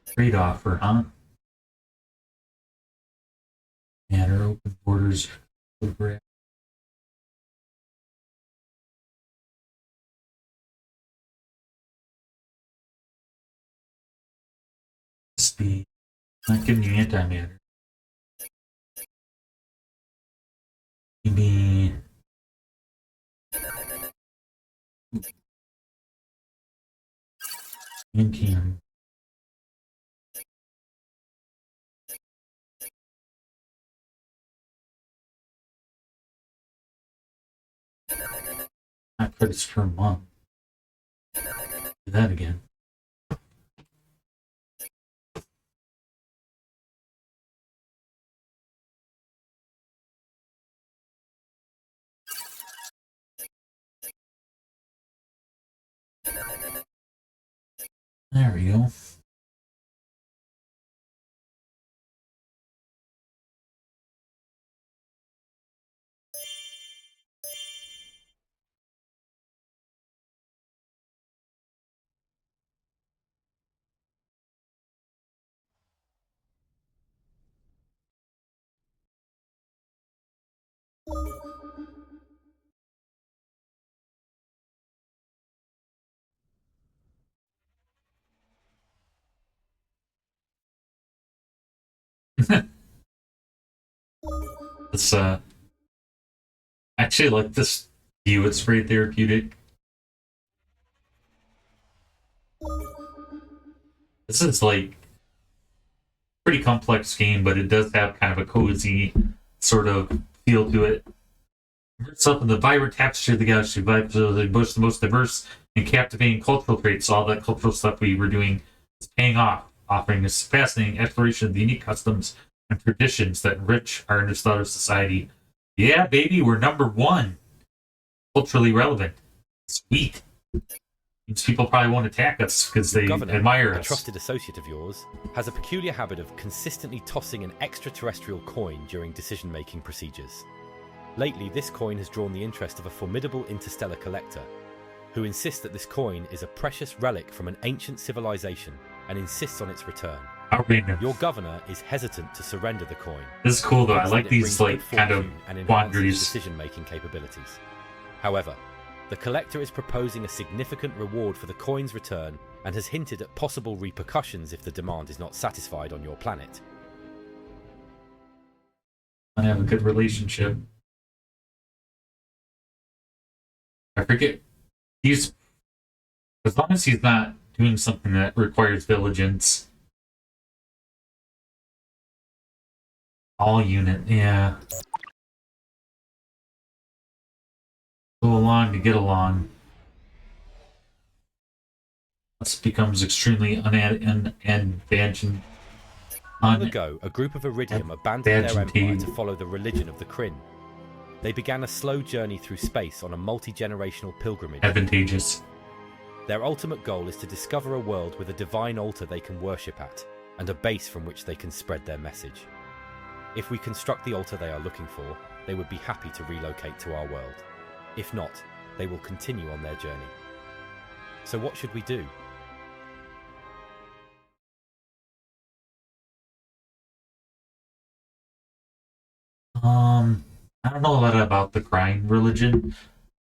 Trade offer, huh? Yeah, our open borders. Speed. Not giving you antimatter. Maybe. Antium. Not credits per month. Do that again. There we go. This actually like this view. It's very therapeutic. This is like pretty complex game, but it does have kind of a cozy sort of feel to it. Immerse yourself in the vibrant tapestry of the galaxy. They boast the most diverse and captivating cultural traits. All that cultural stuff we were doing is paying off, offering us fascinating exploration of the unique customs and traditions that enrich our interstellar society. Yeah, baby, we're number one. Culturally relevant. Sweet. Means people probably won't attack us because they Governor, admire a us. trusted associate of yours, has a peculiar habit of consistently tossing an extraterrestrial coin during decision-making procedures. Lately, this coin has drawn the interest of a formidable interstellar collector, who insists that this coin is a precious relic from an ancient civilization and insists on its return. Outrageous. Your governor is hesitant to surrender the coin. This is cool though. I trusting like it these brings like good kind of fortune and enhances quandaries. decision-making capabilities. However, the collector is proposing a significant reward for the coin's return and has hinted at possible repercussions if the demand is not satisfied on your planet. I have a good relationship. I forget. He's as long as he's not doing something that requires diligence. All unit, yeah. Go along to get along. This becomes extremely unadvantageous. Long ago, a group of Iridium abandoned their empire to follow the religion of the Kryn. They began a slow journey through space on a multi-generational pilgrimage. Advantageous. Their ultimate goal is to discover a world with a divine altar they can worship at, and a base from which they can spread their message. If we construct the altar they are looking for, they would be happy to relocate to our world. If not, they will continue on their journey. So what should we do? I don't know a lot about the crying religion,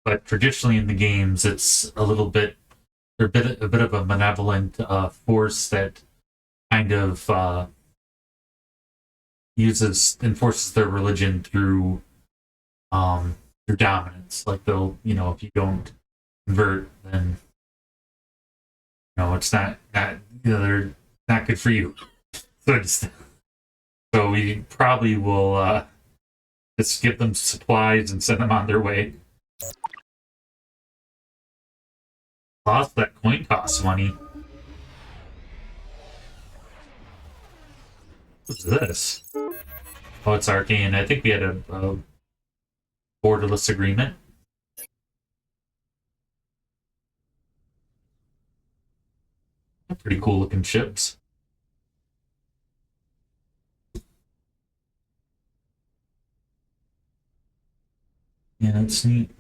but traditionally in the games, it's a little bit, they're a bit of a malevolent force that kind of enforces their religion through their dominance. Like they'll, if you don't convert, then it's they're not good for you. So we probably will just give them supplies and send them on their way. Plus, that coin costs money. What's this? Oh, it's arcane. I think we had a borderless agreement. Pretty cool looking ships. Yeah, that's neat.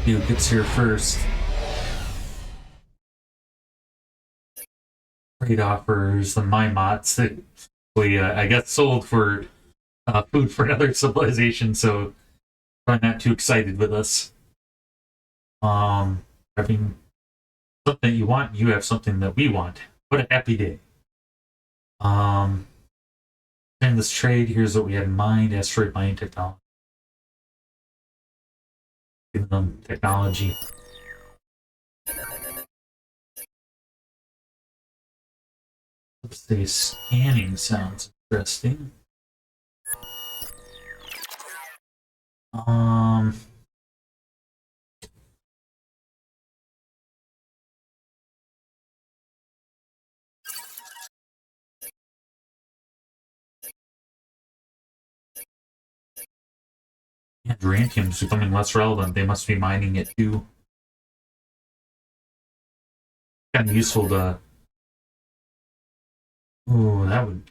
See who gets here first. Trade offers, the Mimots that we, I got sold for food for another civilization, so probably not too excited with us. Having something you want, you have something that we want. What a happy day. In this trade, here's what we had in mind: asteroid mining technology. Giving them technology. Let's say scanning sounds interesting. Adrantium's becoming less relevant. They must be mining it too. Kind of useful to. Ooh, that would.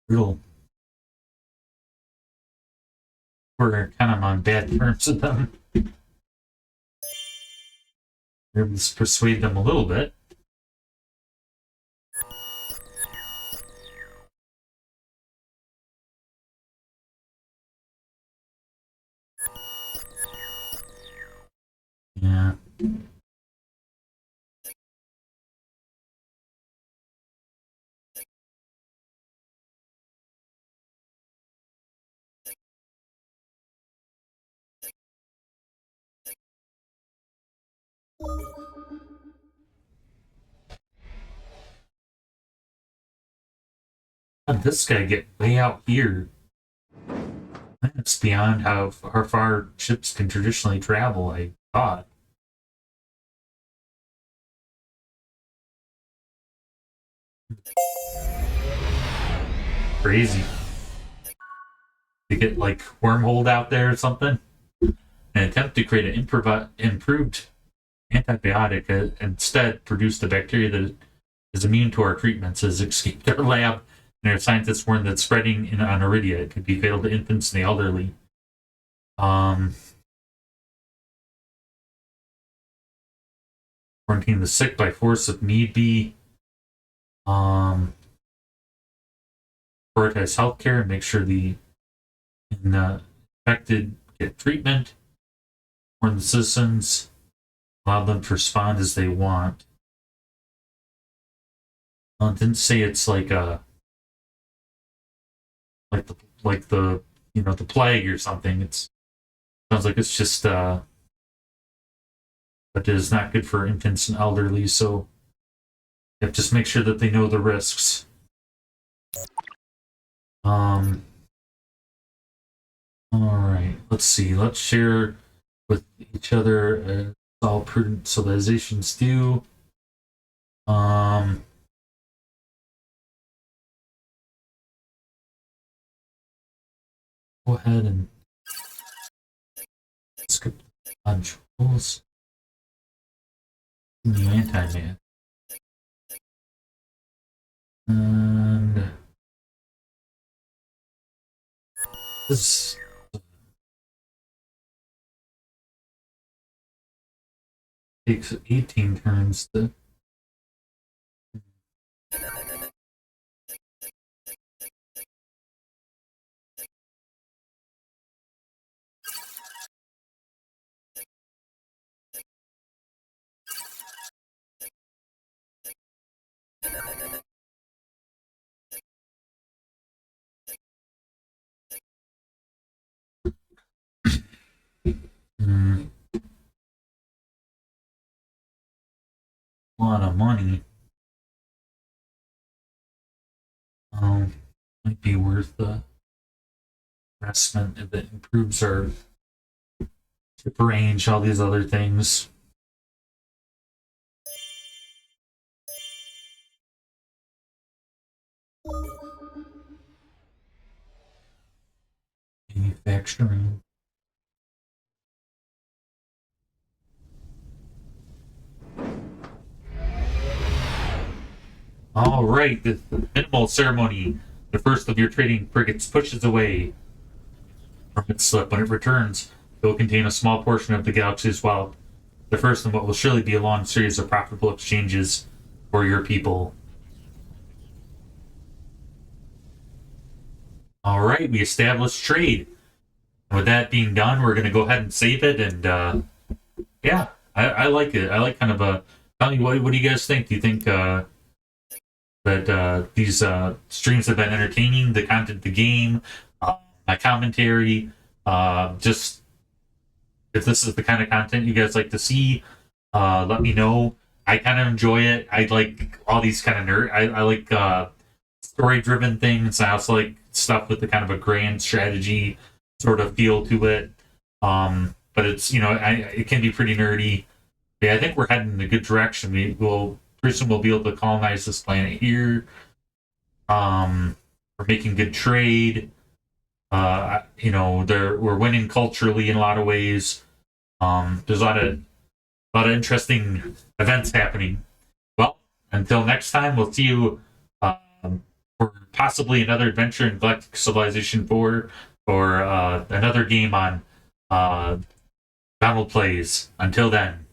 Real. We're kind of on bad terms with them. Let's persuade them a little bit. Yeah. How did this guy get way out here? That's beyond how far ships can traditionally travel, I thought. Crazy. To get like wormholed out there or something. An attempt to create an improved antibiotic instead produced a bacteria that is immune to our treatments has escaped our lab, and our scientists warned that spreading on Iridia could be fatal to infants and the elderly. Quarantine the sick by force if need be. Prioritize healthcare and make sure the infected get treatment. Warn the citizens, allow them to respond as they want. Well, it didn't say it's like a like the the plague or something. It sounds like it's just but it is not good for infants and elderly. So you have to just make sure that they know the risks. All right. Let's see. Let's share with each other as all prudent civilizations do. Go ahead and skip controls. New anti-man. And this takes 18 turns to a lot of money. Might be worth the investment if it improves our ship range, all these other things. Manufacturing. All right, the minimal ceremony. The first of your trading frigates pushes away from its slip. When it returns, it will contain a small portion of the galaxy's wealth. The first in what will surely be a long series of profitable exchanges for your people. All right, we established trade. And with that being done, we're going to go ahead and save it. And yeah, I like it. I like kind of a. Tell me, what do you guys think? Do you think that these streams have been entertaining? The content of the game, my commentary, just if this is the kind of content you guys like to see, let me know. I kind of enjoy it. I like all these kind of I like story-driven things. I also like stuff with the kind of a grand strategy sort of feel to it. But it's it can be pretty nerdy. But yeah, I think we're heading in a good direction. Pretty soon we'll be able to colonize this planet here. We're making good trade. We're winning culturally in a lot of ways. There's a lot of interesting events happening. Well, until next time, we'll see you for possibly another adventure in Galactic Civilization 4 or another game on Donald Plays. Until then.